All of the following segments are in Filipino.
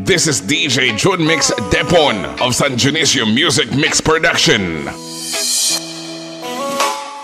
This is DJ June Mix Depon of San Dionisio Music Mix Production.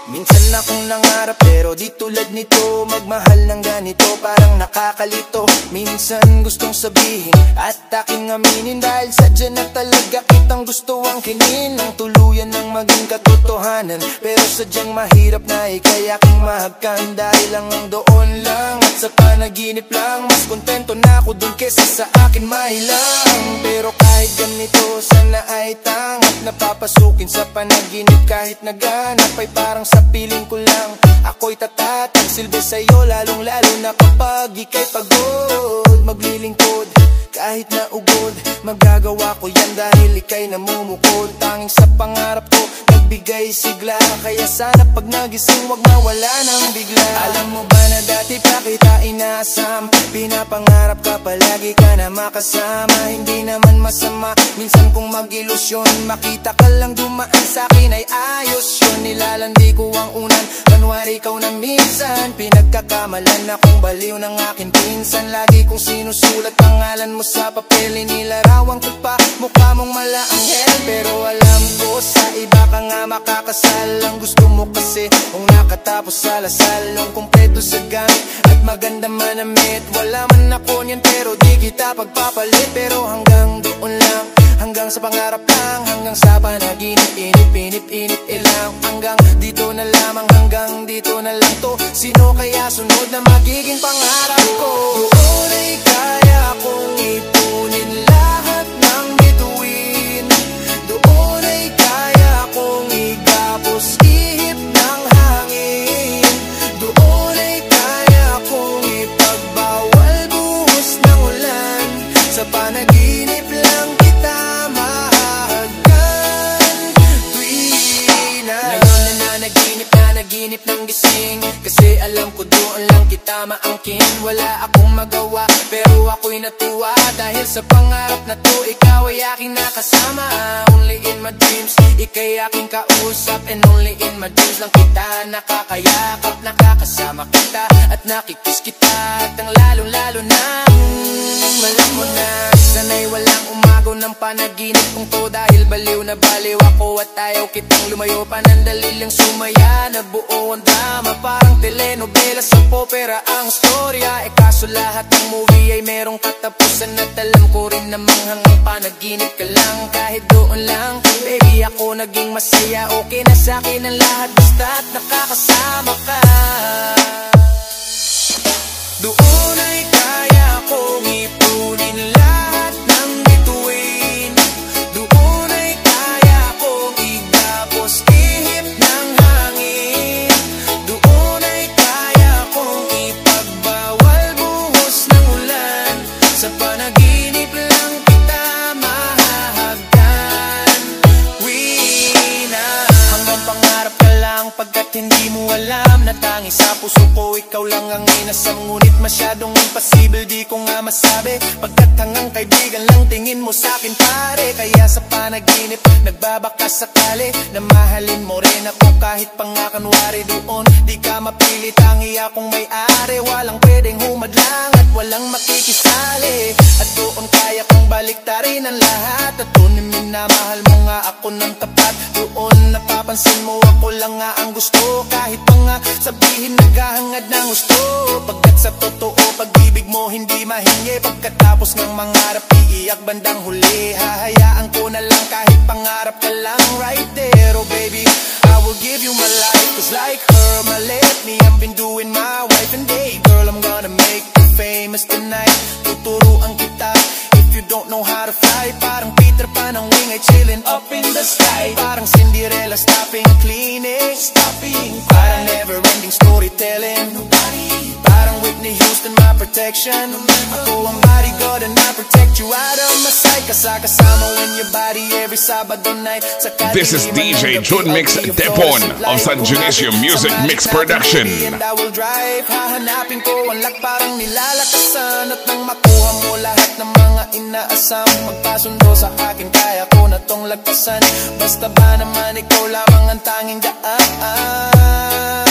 Minsan akong nangarap pero di tulad nito, magmahal ng ganito parang nakakalito. Minsan gustong sabihin at aking aminin, dahil sadya na talaga kitang gusto angkinin ng tuluyan ng maging katotohanan. Pero sadyang mahirap na ikay aking mahagkan, dahil lang ang doon lang at sa panaginip lang. Mas kontento na ako dun kesa sa akin mahilang. Pero kahit ganito sana ay tangat napapasukin sa panaginip. Kahit naghanap ay parang sa piling ko lang ako'y tatatag silbi sa'yo, lalong lalo na kapag ika'y pagod. Maglilingkod kahit na ugod, magagawa ko yan dahil ika'y namumukod. Tanging sa pangarap ko nagbigay sigla, kaya sana pag nagising wag mawala ng bigla. Alam mo ba na dati pa kita inaasam, pinapangarap ka palagi ka na makasama. Hindi naman masama minsan kung mag-ilusyon, makita ka lang dumaan sa'kin ay ayos yun. Nilalandi ko ang unan, kanwari ikaw na minsan, pinagkakamalan akong baliw ng akin pinsan. Lagi kong sinusulat pangalan mo sa papel, inilarawan ko pa mukha mong malaanghel. Pero alam ko sa iba ka nga makakasal. Ang gusto mo kasi kung nakatapos sa lasal, ang kumpleto sa gamit at maganda manamit. Wala man ako niyan pero di kita pagpapalit. Pero hanggang doon lang, hanggang sa pangarap lang, hanggang sa panaginip, inip ilang. Hanggang dito na lamang, hanggang dito na lang to. Sino kaya sunod na magiging pangarap ko? Doon ay kaya kong ipunin lahat ng bituin. Doon ay kaya kong igapos ihip ng hangin. Doon ay kaya kong ipagbawal buhos ng ulan. Sa panaginip lang kita mahahagkan tuwing na. Ngayon na naginip ng gising, kasi alam ko doon lang kita maangkin. Wala akong magawa pero ako'y natuwa, dahil sa pangarap na to ikaw ay aking nakasama. Only in my dreams ika'y aking kausap, and only in my dreams lang kita nakakayakap. Nakakasama kita at nakikis kita, at ang lalong-lalo na alam mo na, sana'y walang umagaw ng panaginip kong to. Dahil baliw na baliw ako at ayaw kitang lumayo. Panandali lang sumaya, nabuo ang drama, parang telenovela sa opera ang storya. E kaso lahat ng movie ay merong katapusan, at alam ko rin namang hanggang panaginip ka lang. Kahit doon lang, baby ako naging masaya. Okay na sa'kin ang lahat basta't nakakasama ka. Doon ay kaya kong ipunin lahat ng bituin. Doon ay kaya kong igapos ihip ng hangin. Doon ay kaya kong ipagbawal buhos ng ulan. Sa panaginip lang kita mahahagkan wina. Hanggang pangarap ka lang pagkat hindi mo alam na tanging sa puso ko ikaw lang ang inasam. Ngunit masyadong imposible, di ko nga masabi, pagkat hanggang kaibigan lang tingin mo sa'kin pare. Kaya sa panaginip nagbabaka sakali na mahalin mo rin ako, kahit pa nga kanwari doon di ka mapilit. Tangi akong may-ari, walang pwedeng humadlang at walang makikisali. At doon kaya kong baliktarin ang lahat, at doon minamahal mo nga ako ng tapat. Doon napapansin mo ako lang nga ang gusto, kahit pa nga sabihin naghahangad ng gusto. Pagkat sa totoo pag-ibig mo hindi mahingi, pagkatapos ng mangarap iiyak bandang huli. Hahayaan ko na lang kahit pangarap ka lang right there. Oh baby, I will give you my life, cause like her, my left me, I've been doing my wife and day. Girl, I'm gonna make you famous tonight. Tuturuan kita if you don't know how to fly. Parang Peter Pan ang wing ay chilling up in the sky. Parang Cinderella stopping cleaning, parang never-ending storytelling. Parang Whitney Houston, my protection. Ako ang bodyguard and I protect you out of my sight. Kasama when your body every Sabado night. This is DJ June Mix Depon of San Dionisio Music Mix Production. And I will drive, hahanapin ko ang lak parang nilalakasan. At nang makuha mo lahat ng mga inaasam, magpasundo sa akin kaya ko na tong lagpasan. Basta ba naman ikaw lamang ang tanging daan.